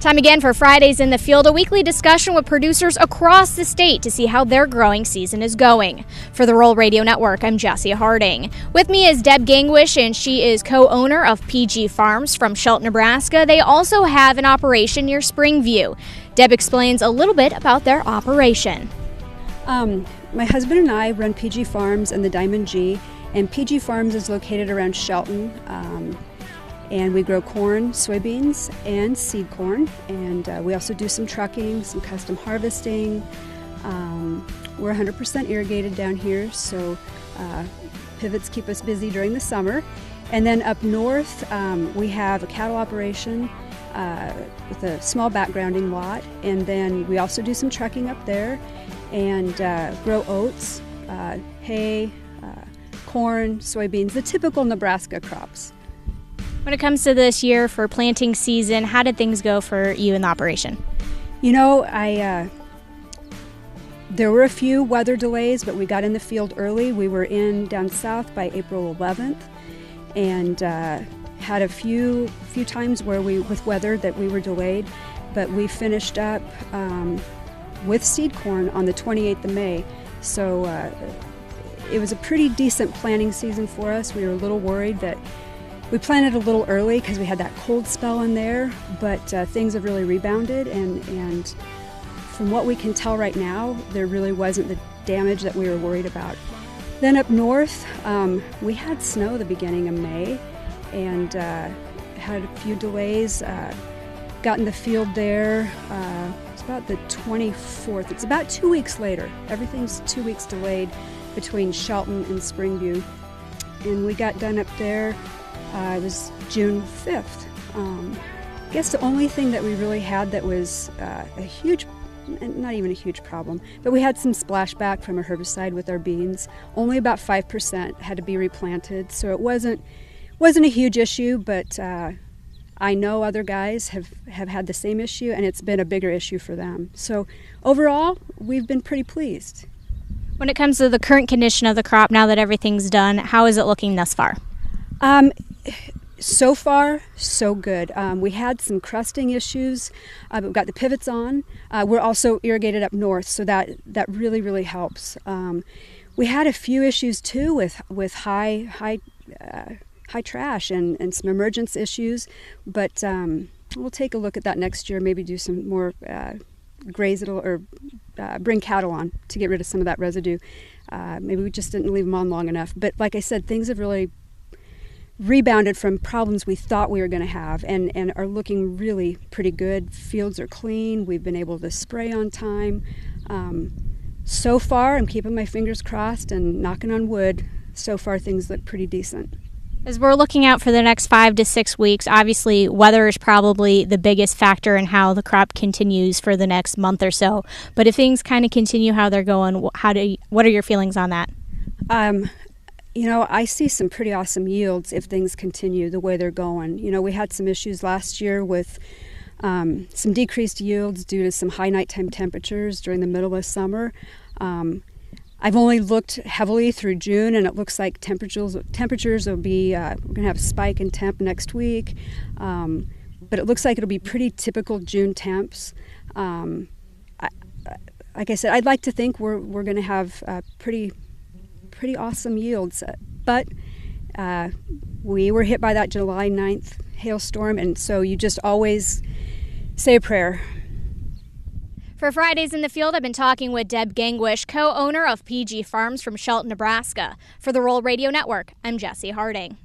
Time again for Fridays in the Field, a weekly discussion with producers across the state to see how their growing season is going. For the Rural Radio Network, I'm Jessie Harding. With me is Deb Gangwish, and she is co-owner of PG Farms from Shelton, Nebraska. They also have an operation near Springview. Deb explains a little bit about their operation. My husband and I run PG Farms and the Diamond G, and PG Farms is located around Shelton. And we grow corn, soybeans, and seed corn. And we also do some trucking, some custom harvesting. We're 100% irrigated down here, so pivots keep us busy during the summer. And then up north, we have a cattle operation with a small backgrounding lot. And then we also do some trucking up there and grow oats, hay, corn, soybeans, the typical Nebraska crops. When it comes to this year for planting season, how did things go for you in the operation? You know, there were a few weather delays, but we got in the field early. We were in down south by April 11th, and had a few times where with weather that we were delayed, but we finished up with seed corn on the 28th of May. So it was a pretty decent planting season for us. We were a little worried that we planted a little early because we had that cold spell in there, but things have really rebounded, and from what we can tell right now, there really wasn't the damage that we were worried about. Then up north, we had snow the beginning of May, and had a few delays. Got in the field there, it's about the 24th. It's about 2 weeks later. Everything's 2 weeks delayed between Shelton and Springview, and we got done up there. It was June 5th. I guess the only thing that we really had that was a huge, not even a huge problem, but we had some splashback from a herbicide with our beans. Only about 5% had to be replanted, so it wasn't a huge issue, but I know other guys have had the same issue, and it's been a bigger issue for them. So overall, we've been pretty pleased. When it comes to the current condition of the crop, now that everything's done, how is it looking thus far? So far, so good. We had some crusting issues, but we've got the pivots on. We're also irrigated up north, so that really, really helps. We had a few issues too with high trash and some emergence issues, but we'll take a look at that next year. Maybe do some more graze it or bring cattle on to get rid of some of that residue. Maybe we just didn't leave them on long enough. But like I said, things have really rebounded from problems we thought we were going to have, and are looking really pretty good. Fields are clean. We've been able to spray on time. So far, I'm keeping my fingers crossed and knocking on wood. So far, things look pretty decent. As we're looking out for the next 5 to 6 weeks, obviously weather is probably the biggest factor in how the crop continues for the next month or so. But if things kind of continue how they're going, what are your feelings on that? You know, I see some pretty awesome yields if things continue the way they're going. You know, we had some issues last year with some decreased yields due to some high nighttime temperatures during the middle of summer. I've only looked heavily through June, and it looks like temperatures will be, we're going to have a spike in temp next week, but it looks like it'll be pretty typical June temps. Like I said, I'd like to think we're going to have pretty awesome yields, but we were hit by that July 9th hailstorm, and so you just always say a prayer. For Fridays in the Field, I've been talking with Deb Gangwish, co-owner of PG Farms from Shelton, Nebraska. For the Rural Radio Network, I'm Jessie Harding.